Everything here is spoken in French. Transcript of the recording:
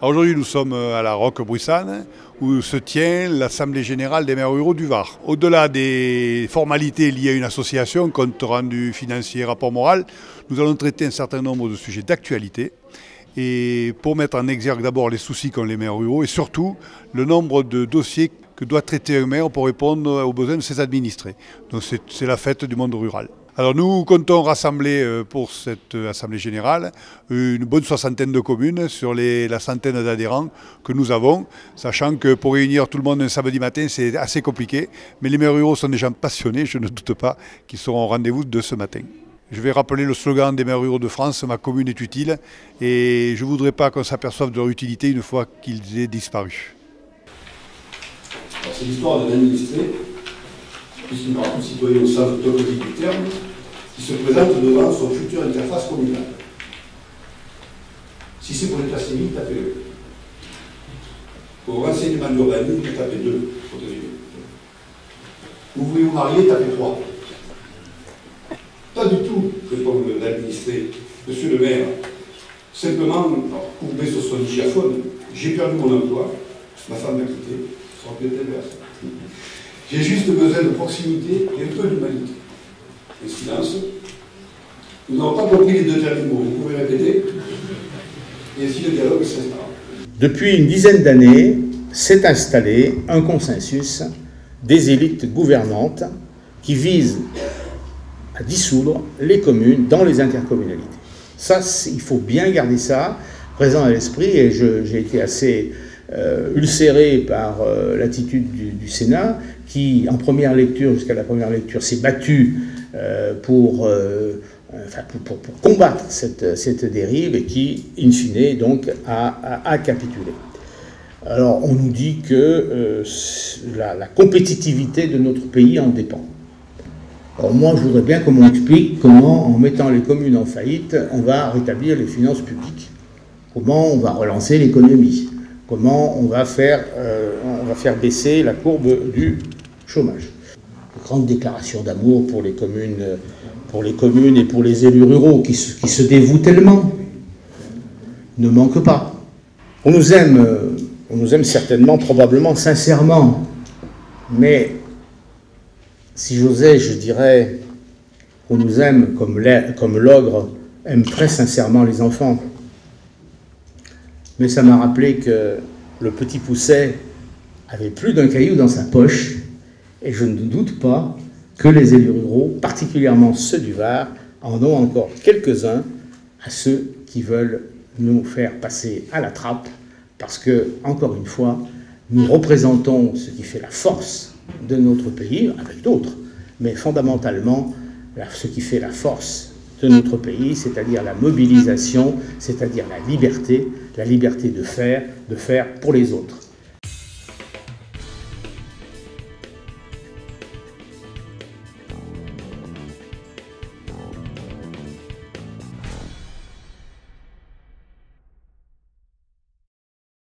Aujourd'hui, nous sommes à la Roquebrussanne, où se tient l'Assemblée générale des maires ruraux du Var. Au-delà des formalités liées à une association, compte rendu financier, rapport moral, nous allons traiter un certain nombre de sujets d'actualité. Et pour mettre en exergue d'abord les soucis qu'ont les maires ruraux et surtout le nombre de dossiers que doit traiter un maire pour répondre aux besoins de ses administrés. Donc c'est la fête du monde rural. Alors nous comptons rassembler pour cette Assemblée générale une bonne soixantaine de communes sur la centaine d'adhérents que nous avons, sachant que pour réunir tout le monde un samedi matin c'est assez compliqué, mais les maires ruraux sont des gens passionnés, je ne doute pas qu'ils seront au rendez-vous de ce matin. Je vais rappeler le slogan des maires ruraux de France, ma commune est utile, et je ne voudrais pas qu'on s'aperçoive de leur utilité une fois qu'ils aient disparu. C'est l'histoire d'un administré, puisqu'il parle de citoyen au sens théologique du terme, qui se présente devant son futur interface communale. Si c'est pour l'état civil, tapez 1. Pour renseignement d'urbanisme, tapez 2. Vous voulez vous marier, tapez 3. Pas du tout, répond l'administré. Monsieur le maire, simplement, courbé sur son diaphone, j'ai perdu mon emploi, ma femme m'a quitté, ça aurait pu être l'inverse. J'ai juste besoin de proximité et un peu d'humanité. Et silence. Nous n'avons pas compris les deux derniers mots, vous pouvez répéter. Et ainsi le dialogue s'installe. Depuis une dizaine d'années, s'est installé un consensus des élites gouvernantes qui vise à dissoudre les communes dans les intercommunalités. Ça, il faut bien garder ça présent à l'esprit, et j'ai été assez ulcéré par l'attitude du Sénat, qui, en première lecture, jusqu'à la première lecture, s'est battu pour combattre cette dérive, et qui, in fine, donc, a capitulé. Alors, on nous dit que la compétitivité de notre pays en dépend. Alors moi, je voudrais bien qu'on m'explique comment, en mettant les communes en faillite, on va rétablir les finances publiques. Comment on va relancer l'économie. Comment on va faire baisser la courbe du chômage. Une grande déclaration d'amour pour les communes et pour les élus ruraux qui se dévouent tellement. Ne manque pas. On nous aime certainement, probablement, sincèrement. Mais si j'osais, je dirais qu'on nous aime comme l'ogre aime très sincèrement les enfants. Mais ça m'a rappelé que le petit Pousset avait plus d'un caillou dans sa poche, et je ne doute pas que les élus ruraux, particulièrement ceux du Var, en ont encore quelques-uns à ceux qui veulent nous faire passer à la trappe, parce que, encore une fois, nous représentons ce qui fait la force de notre pays, avec d'autres, mais fondamentalement, ce qui fait la force de notre pays, c'est-à-dire la mobilisation, c'est-à-dire la liberté de faire pour les autres.